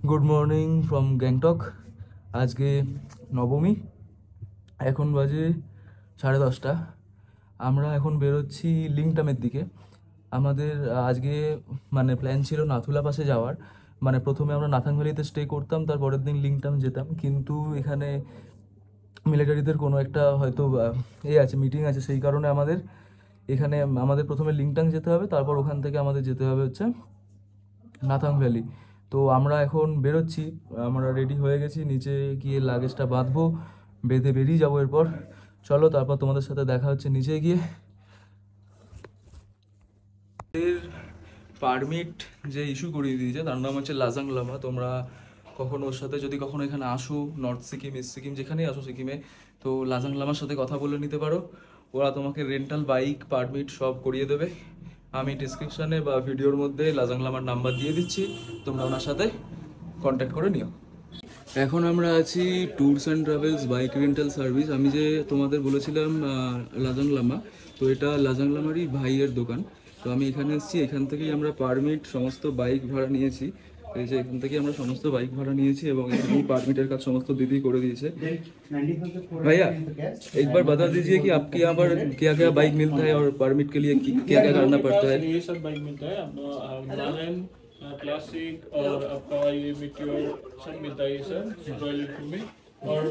Good morning from Gangtok. আজকে নবমী, এখন বাজে 10:30। আমরা এখন বেরোচ্ছি লিংটামের দিকে। আমাদের আজকে প্ল্যান ছিল নাথুলা পাসে যাওয়ার। প্রথমে আমরা নাথাং ভ্যালিতে স্টে করতাম, তার পরের দিন লিংটাম যেতাম, কিন্তু এখানে মিলিটারিদের কোনো একটা হয়তো আছে, মিটিং আছে, সেই কারণে আমাদের প্রথমে লিংটাং যেতে হবে, তারপর ওখান থেকে আমাদের যেতে হবে হচ্ছে নাথাং ভ্যালি। তো আমরা এখন বেরোচ্ছি, আমরা রেডি হয়ে গেছি, নিচে গিয়ে লাগেজটা বাঁধবো, বেঁধে বেরিয়ে যাবো। এরপর চলো, তারপর তোমাদের সাথে দেখা হচ্ছে নিচে গিয়ে। এর পারমিট যে ইস্যু করিয়ে দিয়েছে তার নাম হচ্ছে লাজাং লামা। তোমরা কখনো ওর সাথে যদি কখনো এখানে আসো, নর্থ সিকিম, ইস্ট সিকিম, যেখানেই আসো সিকিমে, তো লাজাং লামার সাথে কথা বলে নিতে পারো। ওরা তোমাকে রেন্টাল বাইক পারমিট সব করিয়ে দেবে। আমি ডিসক্রিপশানে বা ভিডিওর মধ্যে লাজাং লামার নাম্বার দিয়ে দিচ্ছি, তোমরা ওনার সাথে কন্ট্যাক্ট করে নিও। এখন আমরা আছি tours and travels bike rental service. আমি যে তোমাদের বলেছিলাম লাজাং লামা, তো এটা লাজাং লামারই ভাইয়ের দোকান। তো আমি এখানে এসেছি, এখান থেকেই আমরা পারমিট সমস্ত বাইক ভাড়া নিয়েছি। এই যে এখান থেকেই আমরা সমস্ত বাইক ভাড়া নিয়েছি এবং এখানেই পারমিটের কাজ সমস্ত দিদি করে দিয়েছে। भैया एक बार बता दीजिए कि आपके यहाँ पर क्या क्या बाइक मिलता है और परमिट के लिए क्या क्या करना पड़ता है। ये सब बाइक मिलता है हिमालयन क्लासिक और आपका ये मीटियोर सब मिलता है। ये सब रॉयल एनफील्ड में और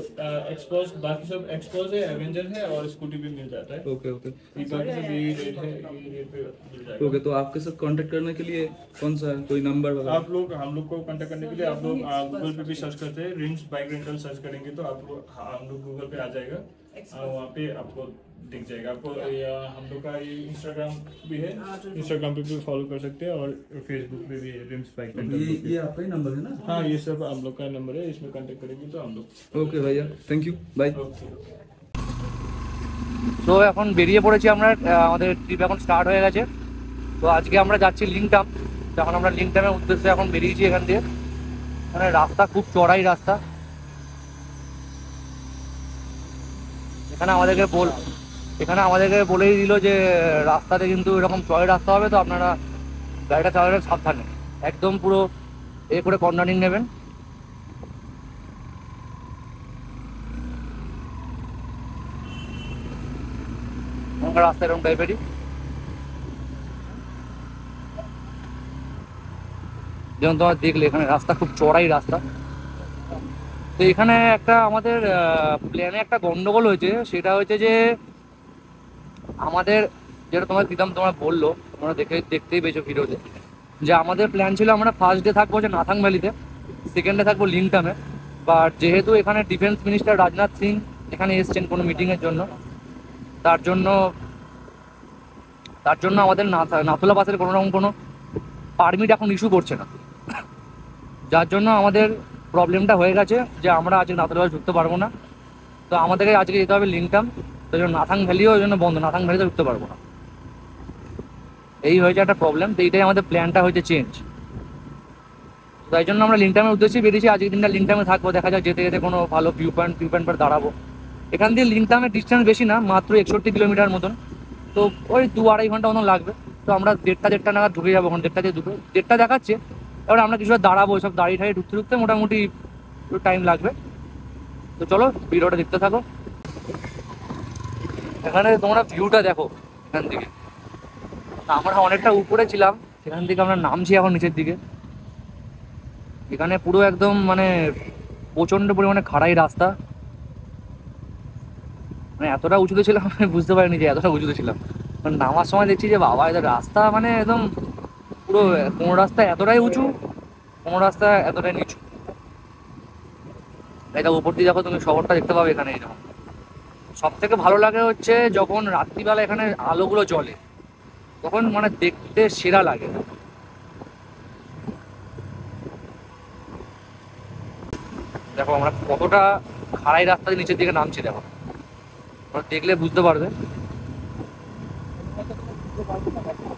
एक्सपोज, बाकी सब एक्सपोज है, एवेंजर है और स्कूटी भी मिल जाता है। ओके ओके ये बाकी सब यही रेट है, ये रेट पे मिल जाएगा। ओके, तो आपके साथ कांटेक्ट करने के लिए कौन सा कोई नंबर वगैरह? आप लोग हम लोग को कांटेक्ट करने के लिए आप लोग गूगल पे भी सर्च करते हैं, रिम्स बाइक रेंटल सर्च करेंगे तो आप लोग हम लोग गूगल पे आ जाएगा, वहाँ पे आपको दिख जाएगा। आपको हम लोग का ये इंस्टाग्राम भी है, इंस्टाग्राम पे भी फॉलो कर सकते हैं और फेसबुक पे भी है, रिम्स बाइक रेंटल। ये आपका ही नंबर है ना? हाँ, ये सब हम लोग का नंबर है, इसमें कांटेक्ट करेंगे तो हम लोग। ओके भैया, थैंक यू, बाय। তো এখন বেরিয়ে পড়েছি আমরা, আমাদের ট্রিপ এখন স্টার্ট হয়ে গেছে। তো আজকে আমরা যাচ্ছি লিংটাম। যখন আমরা লিংটামের উদ্দেশ্যে এখন বেরিয়েছি এখান দিয়ে, মানে রাস্তা খুব চড়াই রাস্তা। এখানে আমাদেরকে বলেই দিল যে রাস্তাতে কিন্তু এরকম চড়াই রাস্তা হবে, তো আপনারা গাড়িটা চালাবেন সাবধানে, একদম পুরো এ করে কর্নারিং নেবেন। রাস্তা এরকম টাইপেরই, যেমন তোমার দেখলে এখানে রাস্তা খুব চড়াই রাস্তা। তো এখানে একটা আমাদের প্ল্যানে একটা গন্ডগোল হয়েছে, সেটা হচ্ছে যে আমাদের, যেটা তোমার দিদাম তোমরা বললো, তোমরা দেখতেই পেয়েছো ভিডিওতে, যে আমাদের প্ল্যান ছিল আমরা ফার্স্ট ডে থাকবো যে নাথাং ভ্যালিতে, সেকেন্ড ডে থাকবো লিংটামে। বাট যেহেতু এখানে ডিফেন্স মিনিস্টার রাজনাথ সিং এখানে এসছেন কোনো মিটিংয়ের জন্য, তার জন্য আমাদের নাথুলা পাসের কোনো রকম কোনো পারমিট এখন ইস্যু করছে না, যার জন্য আমাদের প্রবলেমটা হয়ে গেছে যে আমরা আজকে নাথুলা পাস ঢুকতে পারবো না। তো আমাদেরকে আজকে যেতে হবে লিংটাম, তো জন্য নাথাং ভ্যালিও ওই জন্য বন্ধ, নাথাং ভ্যালিতে ঢুকতে পারবো না। এই হয়েছে একটা প্রবলেম, তো এইটাই আমাদের প্ল্যানটা হয়েছে চেঞ্জ। তাই জন্য আমরা লিংটামের উদ্দেশ্যে বেরিয়েছি, আজকের দিনটা লিংটামে থাকবো, দেখা যাক যেতে যেতে কোনো ভালো ভিউ পয়েন্ট পর দাঁড়াবো। এখান দিয়ে লিংটামের ডিস্টেন্স বেশি না, মাত্র 61 কিলোমিটার মতন, তো ওই 2-2.5 ঘন্টা মতন লাগবে। তো আমরা দেড়টা নাগাদ ঢুকে যাবো, ওখানে 1:30 দেখাচ্ছে। এবার আমরা কিছুটা দাঁড়াবো, সব দাঁড়িয়ে ঠাড়িয়ে ঢুকতে মোটামুটি একটু টাইম লাগবে। তো চলো ভিডিওটা দেখতে থাকো। এখানে তোমরা ভিউটা দেখো এখান থেকে, আমরা অনেকটা উপরে ছিলাম, সেখান থেকে আমরা নামছি এখন নিচের দিকে। এখানে পুরো একদম মানে প্রচন্ড পরিমাণে খাড়াই রাস্তা, মানে এতটা উঁচুতে ছিলাম আমি বুঝতে পারিনি যে এতটা উঁচুতে ছিলাম। মানে নামার সময় দেখছি যে বাবা, এদের রাস্তা মানে একদম পুরো, কোনো রাস্তা এতটাই উঁচু, কোনো রাস্তা এতটাই নিচু। এটা উপর দিয়ে দেখো তুমি শহরটা দেখতে পাবে এখানে। এরকম সব থেকে ভালো লাগে হচ্ছে যখন রাত্রিবেলা এখানে আলোগুলো জ্বলে, তখন মানে দেখতে সেরা লাগে। দেখো আমরা কতটা খাড়াই রাস্তা দিয়ে নিচের দিকে নামছি, দেখো দেখলে বুঝতে পারবে।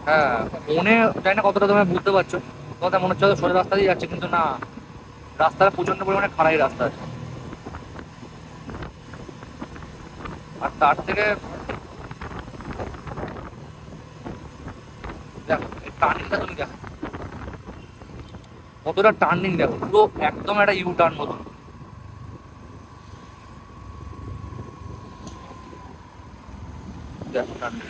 হ্যাঁ, মনে জানি না কতটা তোমরা বুঝতে পারছো, তোমাদের মনে হচ্ছে সোজা রাস্তা দিয়ে যাচ্ছে, কিন্তু না, রাস্তাটা প্রচন্ড পরিমাণে খাড়াই রাস্তা আছে। আর তার থেকে দেখো এই টার্নিংটা তুমি দেখো, কতটা টার্নিং দেখো, পুরো একদম একটা ইউ টার্ন মতো। দেখো টার্নিং,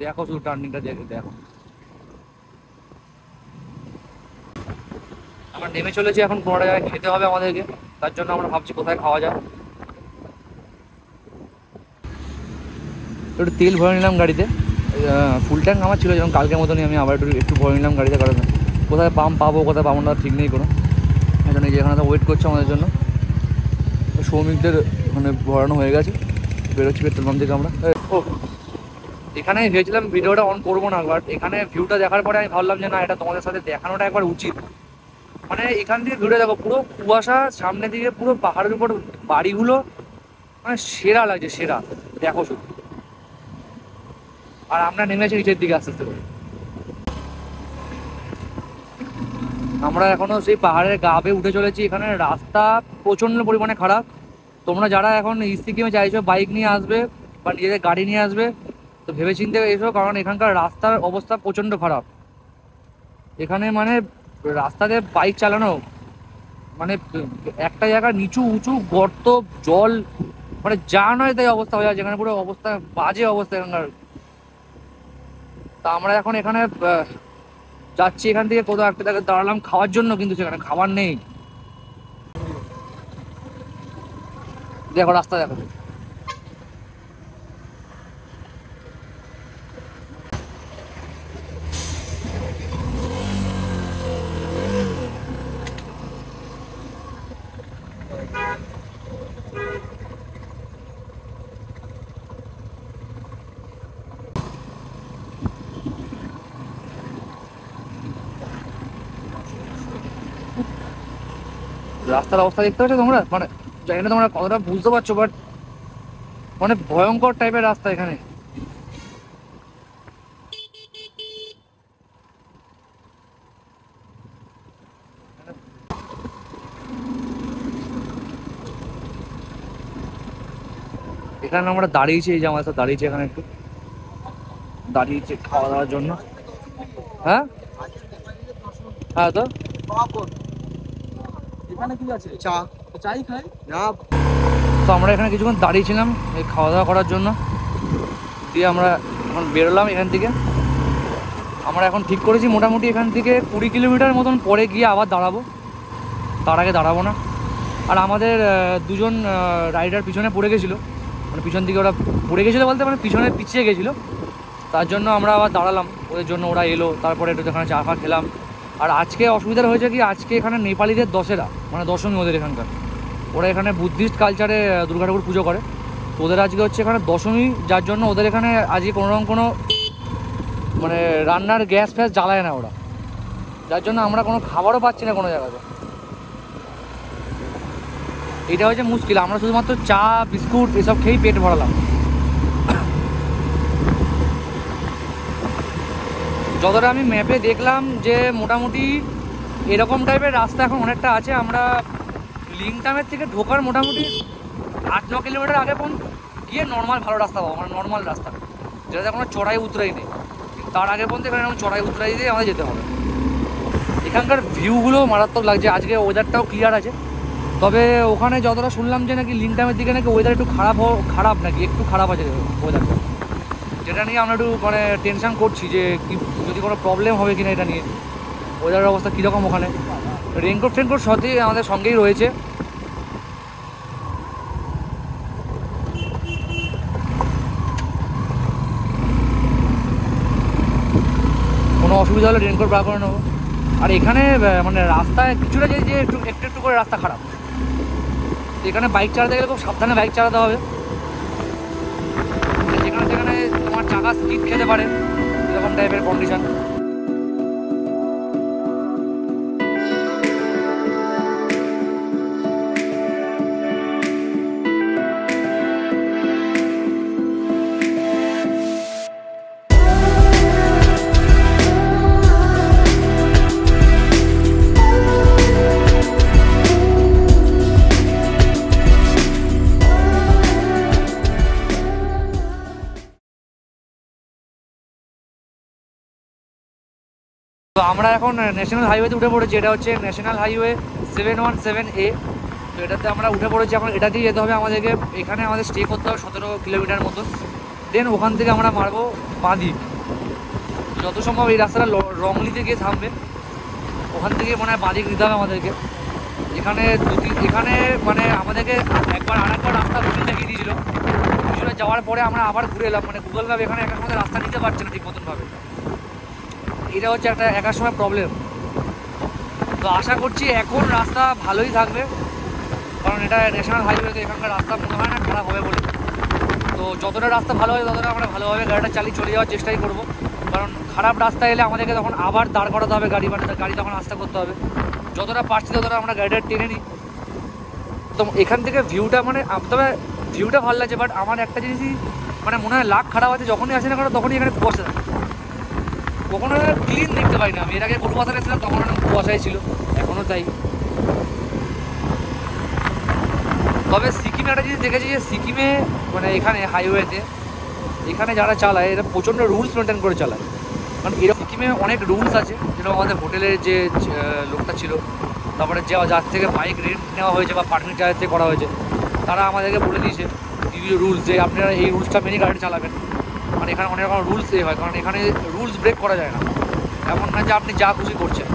দেখো শুধু টার্নিংটা দেখো। আমরা নেমে চলেছি এখন, কোনো জায়গায় খেতে হবে আমাদেরকে, তার জন্য আমরা ভাবছি কোথায় খাওয়া যায়। একটু তেল ভরে নিলাম গাড়িতে, ফুল ট্যাঙ্ক আমার ছিল যেমন কালকের মতনই, আমি আবার একটু ভরে নিলাম গাড়িতে, কারণ কোথায় পাম্প পাবো কোথায় পাবো না ঠিক নেই কোনো। এই জন্য যেখানে ওয়েট করছে আমাদের জন্য, শ্রমিকদের মানে ভরানো হয়ে গেছে, বেরোচ্ছি পেট্রোল পাম্প থেকে আমরা। ও এখানে ভেবেছিলাম ভিডিওটা অন করবো না, বাট এখানে ভিউটা দেখার পরে আমি ভাবলাম যে না, এটা তোমাদের সাথে দেখানোটা একবার উচিত। মানে এখান থেকে ভিউটা দেখো, পুরো কুয়াশা, সামনে দিকে পুরো পাহাড়ের উপর বাড়িগুলো, মানে সেরা লাগছে, সেরা। দেখো শুধু, আর আমরা নেমেছি নিচের দিকে আস্তে আস্তে করে। আমরা এখনো সেই পাহাড়ের গা বেয়ে উঠে চলেছি। এখানে রাস্তা প্রচণ্ড পরিমাণে খারাপ। তোমরা যারা এখন সিকিমে চাইছো বাইক নিয়ে আসবে বা নিজেদের গাড়ি নিয়ে আসবে, তো ভেবেচিন্তে এসো, কারণ এখানকার রাস্তার অবস্থা প্রচণ্ড খারাপ। এখানে মানে রাস্তাতে বাইক চালানো মানে একটা জায়গা নিচু উঁচু গর্ত, জল, মানে যা নয় তাই অবস্থা হয়ে যায়, যেখানে পুরো অবস্থা বাজে অবস্থা এখানকার। তা আমরা এখন এখানে যাচ্ছি, এখান থেকে কোথাও একটা জায়গায় দাঁড়ালাম খাওয়ার জন্য, কিন্তু সেখানে খাবার নেই। দেখো রাস্তা দেখো, রাস্তার অবস্থা দেখতে পাচ্ছ তোমরা, মানে জানি না তোমরা কতটা বুঝতে পারছো, বাট মানে ভয়ঙ্কর টাইপের রাস্তা এখানে। এখানে আমরা দাঁড়িয়েছি, এই যে আমাদের সাথে দাঁড়িয়েছি এখানে, একটু দাঁড়িয়েছি খাওয়া দাওয়ার জন্য। হ্যাঁ হ্যাঁ, তো এখানে কি আছে? চা, চাই খাই না। তো আমরা এখানে কিছুক্ষণ দাঁড়িয়েছিলাম এই খাওয়া দাওয়া করার জন্য, দিয়ে আমরা এখন বেরোলাম এখান থেকে। আমরা এখন ঠিক করেছি মোটামুটি এখান থেকে 20 কিলোমিটার মতন পরে গিয়ে আবার দাঁড়াবো, তার আগে দাঁড়াবো না। আর আমাদের দুজন রাইডার পিছনে পড়ে গেছিলো, মানে পিছন দিকে ওরা পড়ে গেছিলো বলতে মানে পিছনে পিছিয়ে গেছিলো, তার জন্য আমরা আবার দাঁড়ালাম ওদের জন্য। ওরা এলো, তারপরে একটু এখানে চা ফা খেলাম। আর আজকে অসুবিধা হয়েছে কি, আজকে এখানে নেপালিদের দশেরা, মানে দশমী ওদের এখানকার, ওরা এখানে বুদ্ধিস্ট কালচারে দুর্গা ঠাকুর পুজো করে, তো ওদের আজকে হচ্ছে এখানে দশমী, যার জন্য ওদের এখানে আজকে কোনোরকম কোনো মানে রান্নার গ্যাস ফ্যাস জ্বালায় না ওরা, যার জন্য আমরা কোনো খাবারও পাচ্ছি না কোনো জায়গাতে। এটা হচ্ছে মুশকিল, আমরা শুধুমাত্র চা বিস্কুট এসব খেয়েই পেট ভরালাম। যতটা আমি ম্যাপে দেখলাম যে মোটামুটি এরকম টাইপের রাস্তা এখন অনেকটা আছে। আমরা লিংটামের থেকে ঢোকার মোটামুটি 8-9 কিলোমিটার আগে পর্যন্ত গিয়ে নর্মাল ভালো রাস্তা পাবো, মানে নর্মাল রাস্তা, যেটাতে কোনো চড়াই উতরাই নেই। তার আগে পর্যন্ত এখানে এরকম চড়াই উতরাই দিয়ে আমাদের যেতে হবে। এখানকার ভিউগুলো মারাত্মক লাগছে, আজকে ওয়েদারটাও ক্লিয়ার আছে। তবে ওখানে যতটা শুনলাম যে নাকি লিংটামের দিকে নাকি ওয়েদার একটু খারাপ নাকি একটু খারাপ আছে ওয়েদারটা, যেটা নিয়ে আমরা একটু মানে টেনশন করছি যে কি যদি কোনো প্রবলেম হবে কিনা এটা নিয়ে। ওয়েদারের অবস্থা কীরকম ওখানে, রেনকোট ফেনকোট সত্যি আমাদের সঙ্গেই রয়েছে। কোনো অসুবিধা হলে রেনকোট বার করে নেবো। আর এখানে মানে রাস্তায় কিছুটা যে একটু একটু করে রাস্তা খারাপ, এখানে বাইক চালাতে গেলে খুব সাবধানে বাইক চালাতে হবে, যেখানে সেখানে তোমার চাকা স্লিপ খেতে পারে, এরকম টাইপের কন্ডিশন। তো আমরা এখন ন্যাশনাল হাইওয়েতে উঠে পড়েছি। এটা হচ্ছে ন্যাশনাল হাইওয়ে 717A। তো এটাতে আমরা উঠে পড়েছি। এখন এটা দিয়ে যেতে হবে আমাদেরকে। এখানে আমাদের স্টে করতে হবে 17 কিলোমিটার মতন। দেন ওখান থেকে আমরা মারবো বাঁদিক। যত সম্ভব এই রাস্তাটা রংলিতে গিয়ে থামবে, ওখান থেকে মনে হয় বাঁদিক নিতে হবে আমাদেরকে। এখানে এখানে মানে আমাদেরকে আরেকবার রাস্তা ভুল দেখিয়ে দিয়েছিল। কিছুটা যাওয়ার পরে আমরা আবার ঘুরে এলাম। মানে গুগল ম্যাপ এখানে একার মধ্যে রাস্তা নিতে পারছে না ঠিক মতনভাবে। এটা হচ্ছে একটা একার সময় প্রবলেম। তো আশা করছি এখন রাস্তা ভালোই থাকবে, কারণ এটা ন্যাশনাল হাইওয়ে, তো এখানকার রাস্তা মনে হয় না খারাপ হবে বলে। তো যতটা রাস্তা ভালো হয় ততটা আমরা ভালোভাবে গাড়িটা চালিয়ে চলে যাওয়ার চেষ্টাই করবো, কারণ খারাপ রাস্তা এলে আমাদেরকে তখন আবার দাঁড় করাতে হবে গাড়ি, মানে গাড়ি তখন আস্তে করতে হবে। যতটা পারছি ততটা আমরা গাড়িটা টেনে নিই। তো এখান থেকে ভিউটা মানে তবে ভিউটা ভালো লাগছে, বাট আমার একটা জিনিসই মানে মনে হয় লাখ খারাপ আছে, যখনই আসে না কারণ তখনই এখানে কুয়াশা থাকে। কখনো ক্লিন দেখতে পাই না। আমি এর আগে কলকাতা গেছিলাম তখন কুয়াশাই ছিল, এখনও তাই। তবে সিকিমে একটা জিনিস দেখেছি যে সিকিমে মানে এখানে হাইওয়েতে এখানে যারা চালায় এরা প্রচণ্ড রুলস মেনটেন করে চালায়। কারণ এরকম সিকিমে অনেক রুলস আছে, যেরকম আমাদের হোটেলের যে লোকটা ছিল, তারপরে যার থেকে বাইক রেন্ট নেওয়া হয়েছে বা পারমিট যাদের থেকে করা হয়েছে, তারা আমাদেরকে বলে দিয়েছে বিভিন্ন রুলস, যে আপনারা এই রুলসটা মেনে গাড়ি চালাবেন। মানে এখানে অনেক রকম রুলস হয়, কারণ এখানে রুলস ব্রেক করা যায় না। এমন না যে আপনি যা খুশি করছেন।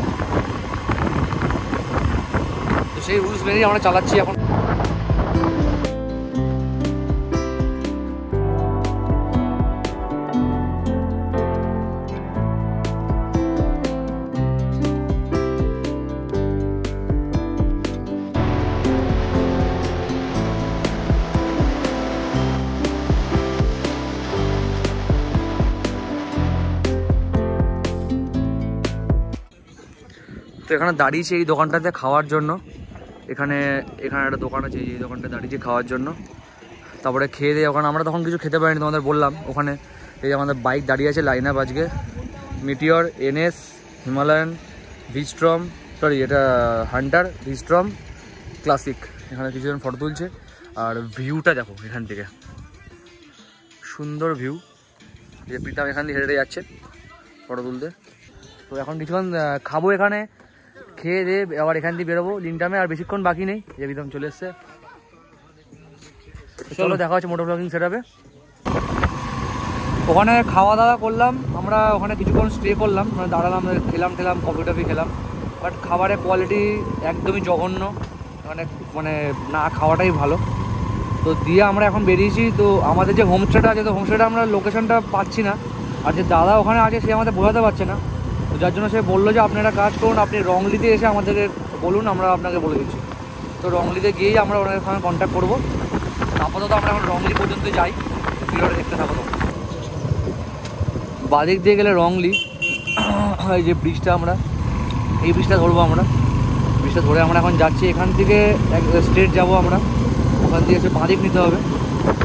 তো সেই রুলস মেনেই আমরা চালাচ্ছি এখন। তো এখানে দাঁড়িয়েছি এই দোকানটাতে খাওয়ার জন্য। এখানে একটা দোকান আছে, এই দোকানটা দাঁড়িয়েছি খাওয়ার জন্য। তারপরে খেয়ে দিয়ে ওখানে আমরা তখন কিছু খেতে পারিনি, তোমাদের বললাম। ওখানে এই যে আমাদের বাইক দাঁড়িয়ে আছে লাইন আপ আজকে, মিটিওর, এনএস, হিমালয়ান, ভিস্ট্রম, সরি এটা হান্টার, ভিস্ট্রম, ক্লাসিক। এখানে কিছুজন ফটো তুলছে। আর ভিউটা দেখো এখান থেকে, সুন্দর ভিউ। যে প্রীতম এখান দিয়ে হেঁটে যাচ্ছে ফটো তুলতে। তো এখন কিছুক্ষণ খাবো এখানে, খেয়ে দিয়ে আবার এখান দিয়ে বেরোবো লিনটামে। আর বেশিক্ষণ বাকি নেই, যে প্রীতম চলে এসছে। চলো দেখা হচ্ছে মোটর ব্লগিং সেটআপে। ওখানে খাওয়া দাওয়া করলাম আমরা, ওখানে কিছুক্ষণ স্টে করলাম, মানে দাঁড়ালাম, খেলাম কফি টফি খেলাম। বাট খাবারের কোয়ালিটি একদমই জঘন্য, মানে না খাওয়াটাই ভালো। তো দিয়ে আমরা এখন বেরিয়েছি। তো আমাদের যে হোমস্টেটা আছে, তো হোমস্টেটা আমরা লোকেশনটা পাচ্ছি না। আর যে দাদা ওখানে আছে সে আমাদের বোঝাতে পারছে না, তো যার জন্য সে বললো যে আপনারা কাজ করুন, আপনি রংলিতে এসে আমাদেরকে বলুন, আমরা আপনাকে বলে দিচ্ছি। তো রংলিতে গিয়েই আমরা ওনাদের সঙ্গে কন্ট্যাক্ট করবো। আপাতত আমরা এখন রংলি পর্যন্ত যাই, ভিডিওটা দেখতে থাকো। তো বাদিক দিয়ে গেলে রংলি, এই যে ব্রিজটা, আমরা এই ব্রিজটা ধরবো। ব্রিজটা ধরে আমরা এখন যাচ্ছি। এখান থেকে স্ট্রেট যাবো আমরা, ওখান দিয়ে এসে বাঁদিক নিতে হবে।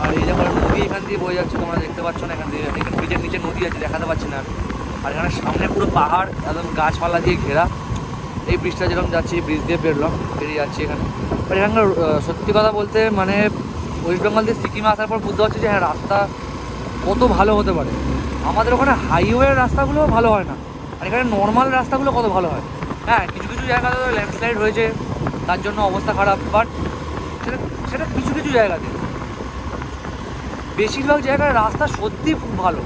আর এই যে আমার নদী এখান দিয়ে বয়ে যাচ্ছে, তোমরা দেখতে পাচ্ছ না। এখান দিয়ে ব্রিজের নিচে নদী আছে, দেখাতে পাচ্ছি না। আর এখানে সামনে পুরো পাহাড়, একদম গাছপালা দিয়ে ঘেরা। এই ব্রিজটা যেরকম যাচ্ছি, এই ব্রিজ দিয়ে বেরিয়ে যাচ্ছি এখানে। আর এখানকার সত্যি কথা বলতে মানে ওয়েস্ট বেঙ্গল দিয়ে সিকিমে আসার পর বুঝতে পারছি যে হ্যাঁ রাস্তা কত ভালো হতে পারে। আমাদের ওখানে হাইওয়ের রাস্তাগুলো ভালো হয় না, আর এখানে নর্মাল রাস্তাগুলো কত ভালো হয়। হ্যাঁ কিছু কিছু জায়গাতে ল্যান্ডস্লাইড হয়েছে, তার জন্য অবস্থা খারাপ, বাট সেটা কিছু কিছু জায়গাতে। বেশিরভাগ জায়গায় রাস্তা সত্যি খুব ভালো।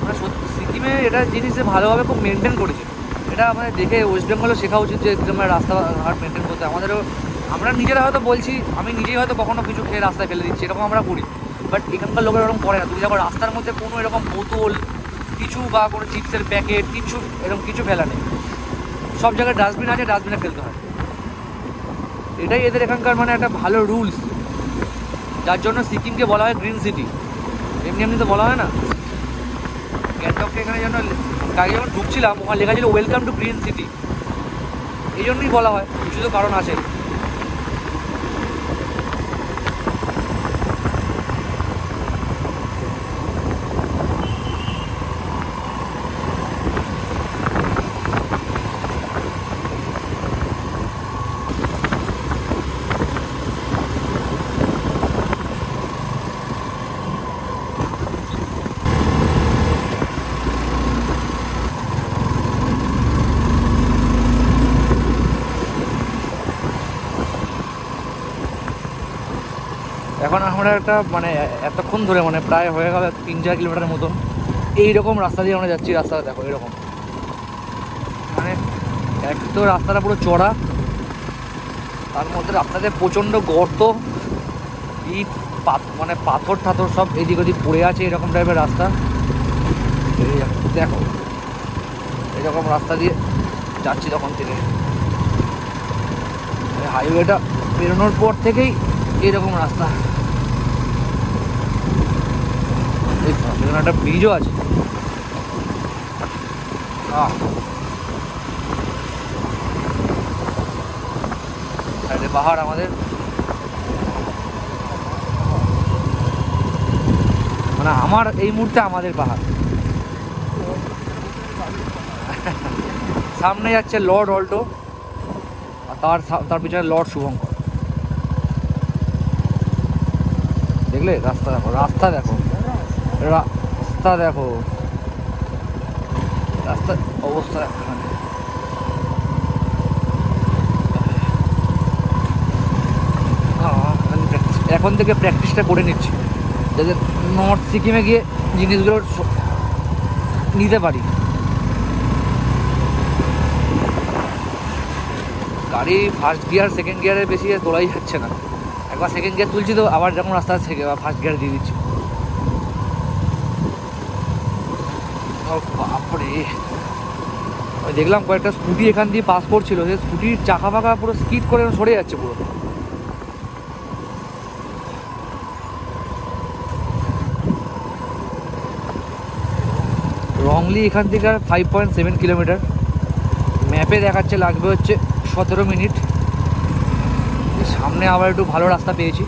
মানে সত্যি সিকিমে এটা জিনিসে ভালোভাবে খুব মেনটেন করেছে। এটা আমাদের দেখে ওয়েস্ট বেঙ্গলও শেখা উচিত যে আমরা রাস্তাঘাট মেনটেন করতে। আমরা নিজেরা হয়তো বলছি, আমি নিজেই হয়তো কখনো কিছু খেয়ে রাস্তায় ফেলে দিচ্ছি, এরকম আমরা করি। বাট এখানকার লোকেরা এরকম করে না। তুমি দেখো রাস্তার মধ্যে কোনো এরকম বোতল কিছু বা কোনো চিপসের প্যাকেট কিছু এরকম কিছু ফেলা নেই। সব জায়গায় ডাস্টবিন আছে, ডাস্টবিনে ফেলতে হয়। এটাই এদের এখানকার মানে একটা ভালো রুলস, যার জন্য সিকিমকে বলা হয় গ্রিন সিটি। এমনি তো বলা হয় না। গ্যাংটককে এখানে যেন গাড়ি যখন ঢুকছিলাম ওখানে লেখা ছিল ওয়েলকাম টু গ্রিন সিটি, এই জন্যই বলা হয়, কিছু তো কারণ আছে। এখন আমরা একটা মানে এতক্ষণ ধরে মানে প্রায় হয়ে গেল 3-4 কিলোমিটারের মতন এইরকম রাস্তা দিয়ে আমরা যাচ্ছি। রাস্তাটা দেখো এরকম, মানে এক তো রাস্তাটা পুরো চড়া, তার মধ্যে রাস্তাতে প্রচণ্ড গর্ত, ইট মানে পাথর ঠাথর সব এদিক ওদিক পড়ে আছে, এরকম টাইপের রাস্তা। এই দেখো এরকম রাস্তা দিয়ে যাচ্ছি তখন থেকে, হাইওয়েটা বেরোনোর পর থেকেই এরকম রাস্তা। এখানে একটা ব্রিজও আছে। সাইডে পাহাড় আমাদের, মানে আমার এই মুহূর্তে আমাদের পাহাড়। সামনে যাচ্ছে লর্ড অল্টো, আর তার পিছনে লর্ড শুভঙ্কর। দেখলে রাস্তা দেখো, রাস্তা দেখো, রাস্তা দেখো, রাস্তার অবস্থা দেখো। এখন থেকে প্র্যাকটিসটা করে নিচ্ছি যাতে নর্থ সিকিমে গিয়ে জিনিসগুলো নিতে পারি। গাড়ি ফার্স্ট গিয়ার সেকেন্ড গিয়ারে বেশি তোলাই যাচ্ছে না। একবার সেকেন্ড গিয়ার তুলছি তো আবার যখন রাস্তা থেকে ফার্স্ট গিয়ার দিয়ে দিচ্ছি। বাপরে, আমি দেখলাম কয়েকটা স্কুটি এখান দিয়ে পাস করছিল, সেই স্কুটির চাকা ফাঁকা পুরো স্কিড করে সরে যাচ্ছে পুরো। রংলি এখান থেকে 5.7 কিলোমিটার, ম্যাপে দেখাচ্ছে লাগবে হচ্ছে 17 মিনিট। সামনে আবার একটু ভালো রাস্তা পেয়েছি,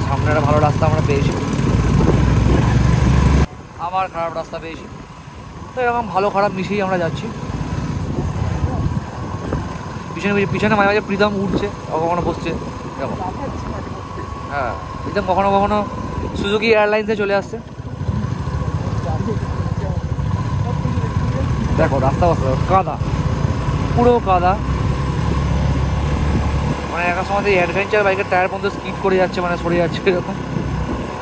সামনে একটা ভালো রাস্তা আমরা পেয়েছি, আবার খারাপ রাস্তা পেয়েছি। তো এরকম ভালো খারাপ মিশিয়ে আমরা যাচ্ছি। পিছনে পিছনে মাঝে মাঝে প্রীতম উঠছে, কখনো বসছে এরকম। হ্যাঁ, প্রীতম কখনো কখনো সুজুকি এয়ারলাইন্সে চলে আসছে। দেখো রাস্তা কাদা, পুরো কাদা, মানে একটা সময় অ্যাডভেঞ্চার বাইকের টায়ার পর্যন্ত স্কিড করে যাচ্ছে, মানে সরে যাচ্ছে এরকম।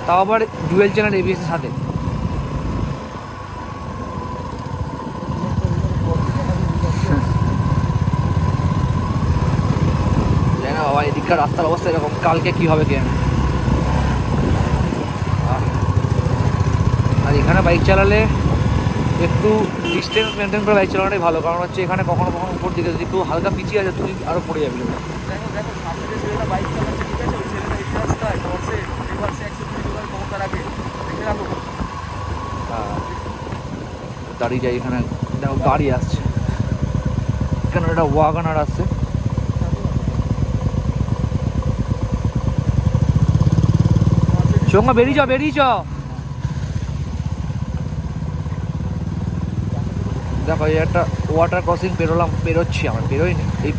তাও আবার ডুয়েল চ্যানেল এবিএসের সাথে। জানি না বাবা এদিককার রাস্তার অবস্থা এরকম, কালকে কী হবে কে। আর এখানে বাইক চালালে একটু ডিস্টেন্স মেনটেন করে বাইক চালানোটাই ভালো, কারণ হচ্ছে এখানে কখনো কখনো উপর দিকে যদি একটু হালকা পিছিয়ে আছে তুমি আরও পড়ে যাবি। দাঁড়িয়ে যাই এখানে, দেখো গাড়ি আসছে, এখানে একটা ওয়াগনার আসছে। সঙ্গে বেরিয়ে যাও, বেরিয়ে যাও। দেখো এই একটা ওয়াটার ক্রসিং পেরোচ্ছি, আমরা পেরোইনি, এই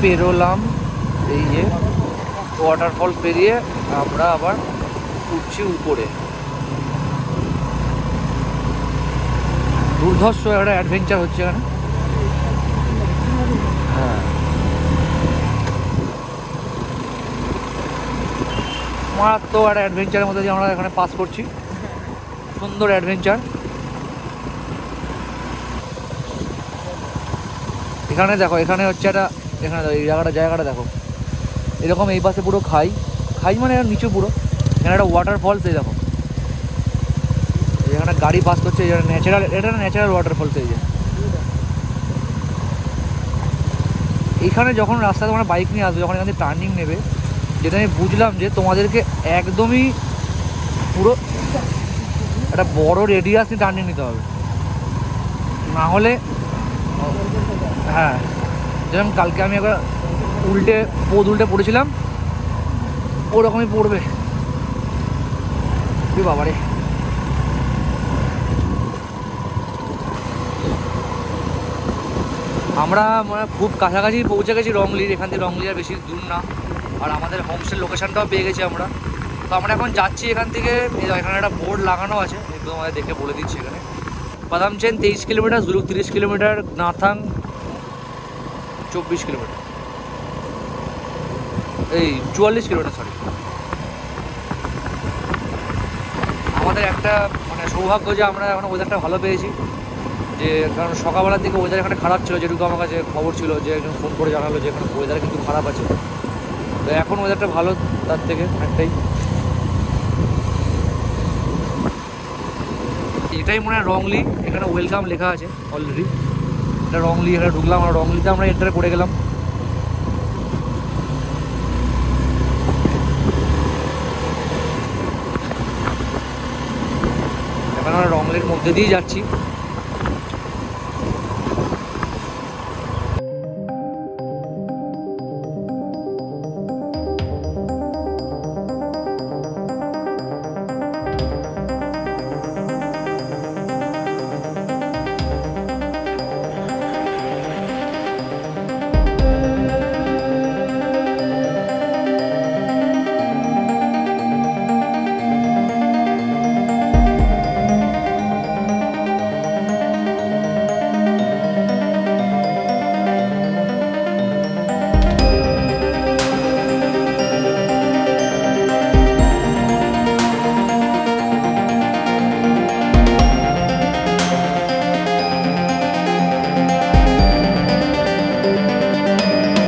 পেরোলাম এই যে ওয়াটারফল পেরিয়ে আমরা আবার উঠছি উপরে। দুর্ধর্ষ একটা অ্যাডভেঞ্চার হচ্ছে এখানে। হ্যাঁ, মারাত্মক একটা অ্যাডভেঞ্চারের মধ্যে দিয়ে আমরা এখানে পাস করছি, সুন্দর অ্যাডভেঞ্চার। এখানে দেখো, এখানে হচ্ছে একটা, এখানে এই জায়গাটা দেখো এরকম, এই পাশে পুরো খাই মানে নিচু পুরো, এখানে একটা ওয়াটারফলস। এই দেখো এখানে গাড়ি পাস করছে, এটা ন্যাচারাল ওয়াটারফলস। এই যে এখানে যখন রাস্তায় তোমরা বাইক নিয়ে আসবে, যখন এখান থেকে টার্নিং নেবে, যেটা আমি বুঝলাম যে তোমাদেরকে একদমই পুরো একটা বড় রেডিয়াস নিয়ে টার্নিং নিতে হবে, না হলে হ্যাঁ, যেরকম কালকে আমি একবার উল্টে পড়েছিলাম, ওরকমই পড়বে। বাবারে, আমরা মানে খুব কাছাকাছি পৌঁছে গেছি রংলির। এখান থেকে রংলি আর বেশি দূর না, আর আমাদের হোমস্টের লোকেশনটাও পেয়ে গেছি আমরা। তো আমরা এখন যাচ্ছি এখান থেকে, এখানে একটা বোর্ড লাগানো আছে, একদম আমাদের দেখে বলে দিচ্ছি। এখানে পাদামচেন 23 kilometre, Zuluk 30 kilometre, Nathang 24 kilometre. এই 44 কিলোমিটার, সরি। আমাদের একটা মানে সৌভাগ্য যে আমরা এখন ওয়েদারটা ভালো পেয়েছি, যে কারণ সকালবেলার দিকে ওয়েদার এখানে খারাপ ছিল, যেটুকু আমার কাছে খবর ছিল, যে একজন ফোন করে জানালো যে এখানে ওয়েদার কিন্তু খারাপ আছে। তো এখন ওয়েদারটা ভালো তার থেকে অনেকটাই। এটাই মনে হয় রংলি, এখানে ওয়েলকাম লেখা আছে অলরেডি। এটা রংলি, এখানে ঢুকলাম, আমরা রংলিতে আমরা এন্টার করে গেলাম। এখন আমরা রংলির মধ্যে দিয়ে যাচ্ছি।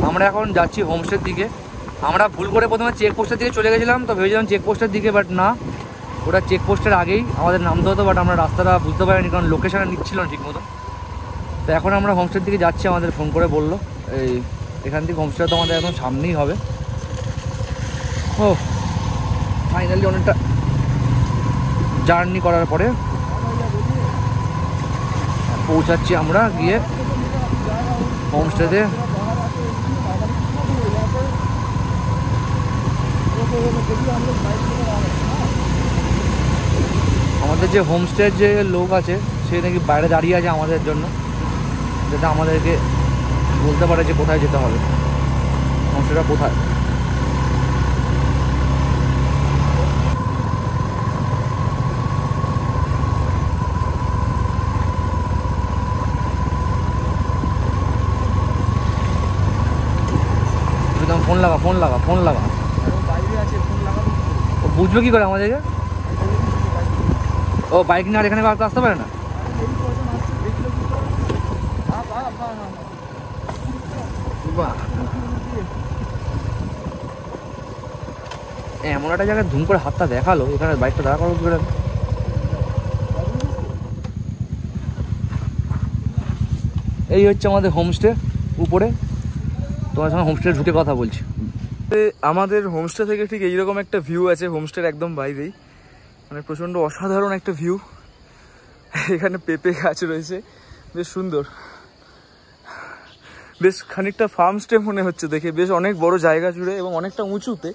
আমরা এখন যাচ্ছি হোমস্টের দিকে। আমরা ভুল করে প্রথমে চেকপোস্টের দিকে চলে গেছিলাম, তো ভেবেছিলাম চেকপোস্টের দিকে, বাট না, ওটা চেকপোস্টের আগেই আমাদের নামতে হতো, বাট আমরা রাস্তাটা বুঝতে পারিনি কারণ লোকেশানে নিচ্ছিল না ঠিক মতো। তো এখন আমরা হোমস্টের দিকে যাচ্ছি, আমাদের ফোন করে বললো এই এখান থেকে হোমস্টেটা তো আমাদের একদম সামনেই হবে। ও ফাইনালি অনেকটা জার্নি করার পরে পৌঁছাচ্ছি আমরা গিয়ে হোমস্টেতে। আমাদের যে হোমস্টের যে লোক আছে সে নাকি বাইরে দাঁড়িয়ে আছে আমাদের জন্য, যাতে আমাদেরকে বলতে পারে যে কোথায় যেতে হবে, হোমস্টেটা কোথায়। ফোন লাগা, ফোন লাগা, ফোন লাগা। ও বুঝবে কি করে আমাদেরকে? ও বাইক নিয়ে আর এখানে আসতে পারে না? এমন একটা জায়গায় ধুম করে হাতটা দেখালো, এখানে বাইকটা দাঁড়া করো কি করে? এই হচ্ছে আমাদের হোমস্টে উপরে। তোমার সঙ্গে হোমস্টে ঢুকে কথা বলছি। আমাদের হোমস্টে থেকে ঠিক এইরকম একটা ভিউ আছে হোমস্টের একদম বাইরেই, মানে প্রচণ্ড অসাধারণ একটা ভিউ। এখানে পেঁপে গাছ রয়েছে, বেশ সুন্দর, বেশ খানিকটা ফার্ম স্টে মনে হচ্ছে দেখে, বেশ অনেক বড় জায়গা জুড়ে এবং অনেকটা উঁচুতে।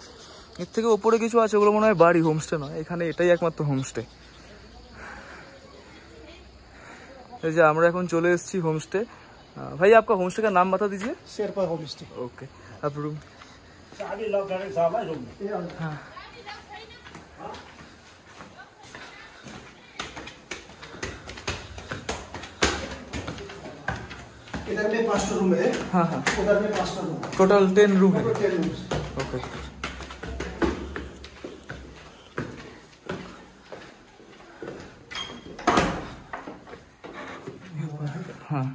এর থেকে ওপরে কিছু আছে, ওগুলো মনে হয় বাড়ি, হোমস্টে নয়। এখানে এটাই একমাত্র হোমস্টে। এই যে আমরা এখন চলে এসেছি হোমস্টে। भाई आपका होमस्टे का नाम बता दीजिए। शेरपा होमस्टे। ओके, आप रूम आगे लॉक करके साहब है रूम। हाँ इधर में 5 रूम है। हाँ हाँ, उधर में 5 रूम। टोटल 10 रूम है। 10 रूम। ओके हाँ,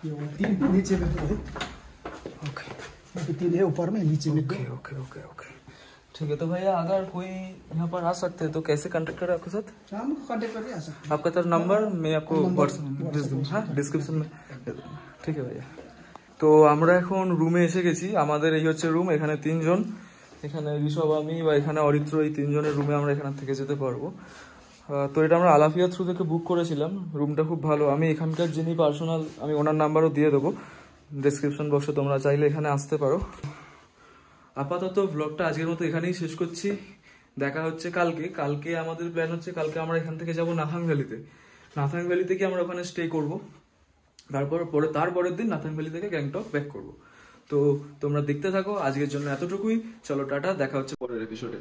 ये 3 नीचे में है। ओके 3 है ऊपर में, नीचे में। ओके ओके ओके ओके ठीक है। तो भैया अगर कोई यहाँ पर आ सकते हैं तो कैसे कांटेक्ट करें आपके साथ? हमको कांटेक्ट करके आ सकते हैं। आपका तो नंबर मैं आपको भेज दूँगा, हाँ डिस्क्रिप्शन में। ঠিক আছে ভাইয়া। তো আমরা এখন রুমে এসে গেছি। আমাদের এই হচ্ছে রুম, এখানে 3 জন, এখানে ঋষভ, আমি বা এখানে অরিত্র, এই 3 জনের রুমে আমরা এখান থেকে যেতে পারবো। তো এটা আমরা আলাফিয়া থ্রু থেকে বুক করেছিলাম। রুমটা খুব ভালো। আমি এখানকার যিনি পার্সোনাল, আমি ওনার নাম্বারও দিয়ে দেবো ডেসক্রিপশন বক্সে, তোমরা চাইলে এখানে আসতে পারো। আপাতত ব্লগটা আজকের মতো এখানেই শেষ করছি। দেখা হচ্ছে কালকে। কালকে আমাদের প্ল্যান হচ্ছে, কালকে আমরা এখান থেকে যাব নাথাং ভ্যালিতে। নাথাং ভ্যালি থেকে আমরা ওখানে স্টে করব, তারপরের দিন নাথাং ভ্যালি থেকে গ্যাংটক ব্যাক করব। তো তোমরা দেখতে থাকো। আজকের জন্য এতটুকুই। চলো টাটা, দেখা হচ্ছে পরের এপিসোডে।